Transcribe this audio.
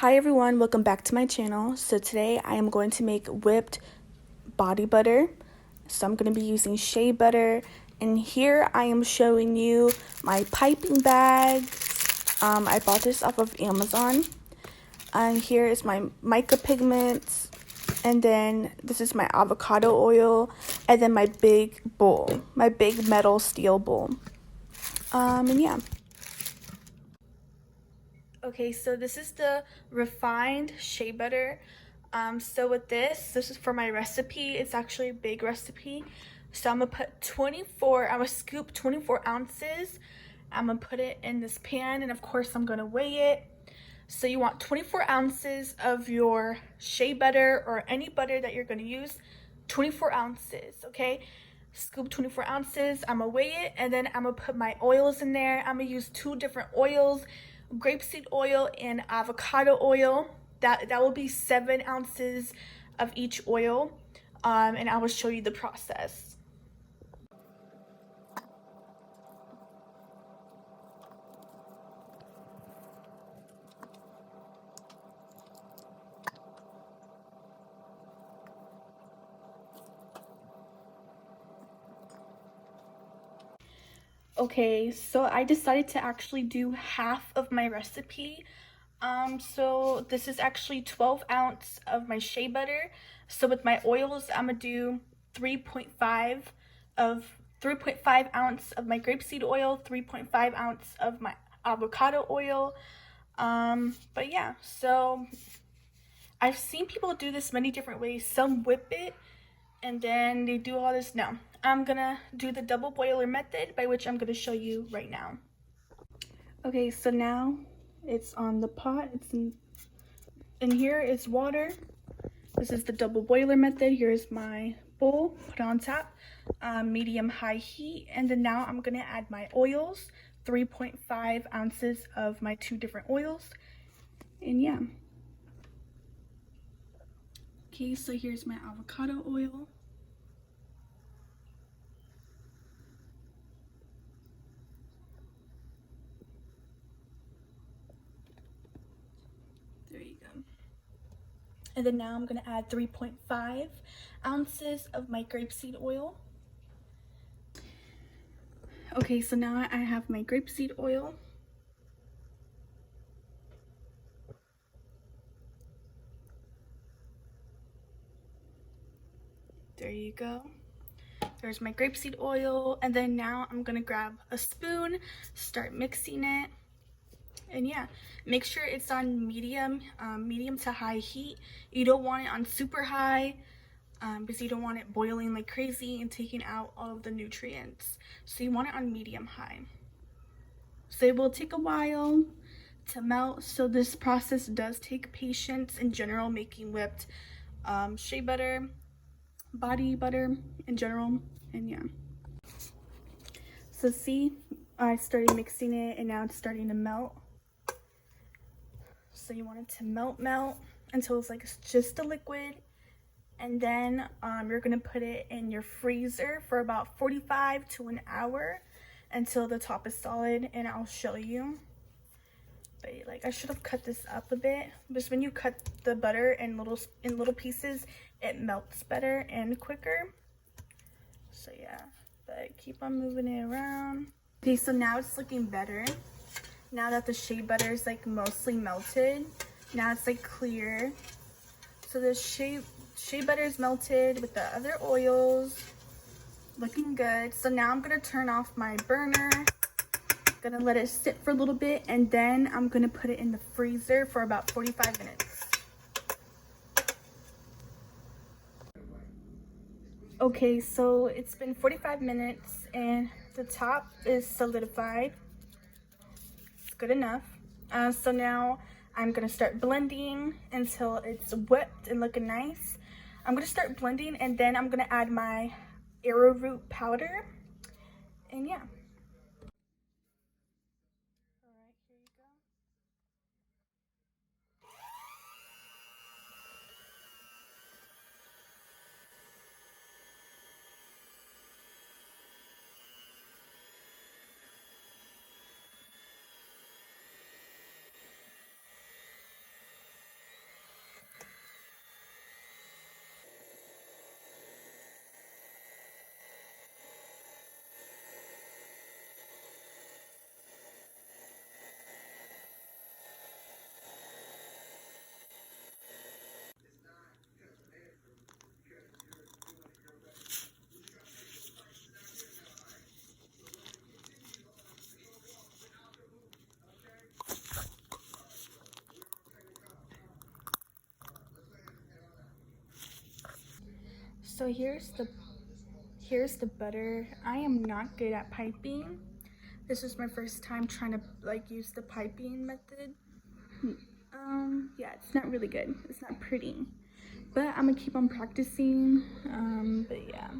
Hi everyone, welcome back to my channel. So today I am going to make whipped body butter. So I'm going to be using shea butter, and here I am showing you my piping bag. I bought this off of Amazon. And here is my mica pigments, and then this is my avocado oil, and then my big bowl, my big metal steel bowl. And yeah. Okay, so this is the refined shea butter. So with this is for my recipe. It's actually a big recipe. So I'm gonna put I'm gonna scoop 24 ounces. I'm gonna put it in this pan, and of course I'm gonna weigh it. So you want 24 ounces of your shea butter or any butter that you're gonna use, 24 ounces, okay? Scoop 24 ounces, I'm gonna weigh it, and then I'm gonna put my oils in there. I'm gonna use two different oils, grapeseed oil and avocado oil. That will be 7 ounces of each oil, and I will show you the process. Okay, so I decided to actually do half of my recipe. So this is actually 12 ounce of my shea butter. So with my oils, I'm gonna do 3.5 ounce of my grapeseed oil, 3.5 ounce of my avocado oil. But yeah, so I've seen people do this many different ways. Some whip it and then they do all this. No, I'm gonna do the double boiler method, by which I'm gonna show you right now. Okay, so now it's on the pot. It's in here is water. This is the double boiler method. Here's my bowl, put it on top, medium high heat, and then now I'm gonna add my oils, 3.5 ounces of my two different oils, and yeah. Okay, so here's my avocado oil. There you go. And then now I'm gonna add 3.5 ounces of my grapeseed oil. Okay, so now I have my grapeseed oil. There you go. There's my grapeseed oil, and then now I'm gonna grab a spoon, start mixing it, and yeah, make sure it's on medium to high heat. You don't want it on super high, because you don't want it boiling like crazy and taking out all of the nutrients. So you want it on medium high. So it will take a while to melt, so this process does take patience in general, making whipped shea butter, body butter in general. And yeah, so see, I started mixing it and now it's starting to melt. So you want it to melt until it's like it's just a liquid, and then you're gonna put it in your freezer for about 45 to an hour until the top is solid, and I'll show you. But like, I should have cut this up a bit, because when you cut the butter in little pieces, it melts better and quicker. So yeah, but keep on moving it around. Okay, so now it's looking better. Now that the shea butter is like mostly melted, now it's like clear. So the shea butter is melted with the other oils, looking good. So now I'm gonna turn off my burner, gonna let it sit for a little bit, and then I'm gonna put it in the freezer for about 45 minutes. Okay, so it's been 45 minutes and the top is solidified. It's good enough. So now I'm gonna start blending until it's whipped and looking nice. I'm gonna start blending, and then I'm gonna add my arrowroot powder, and yeah. All right, here you go. So here's the butter. I am not good at piping. This was my first time trying to like use the piping method. Yeah, it's not really good. It's not pretty. But I'm gonna keep on practicing. But yeah.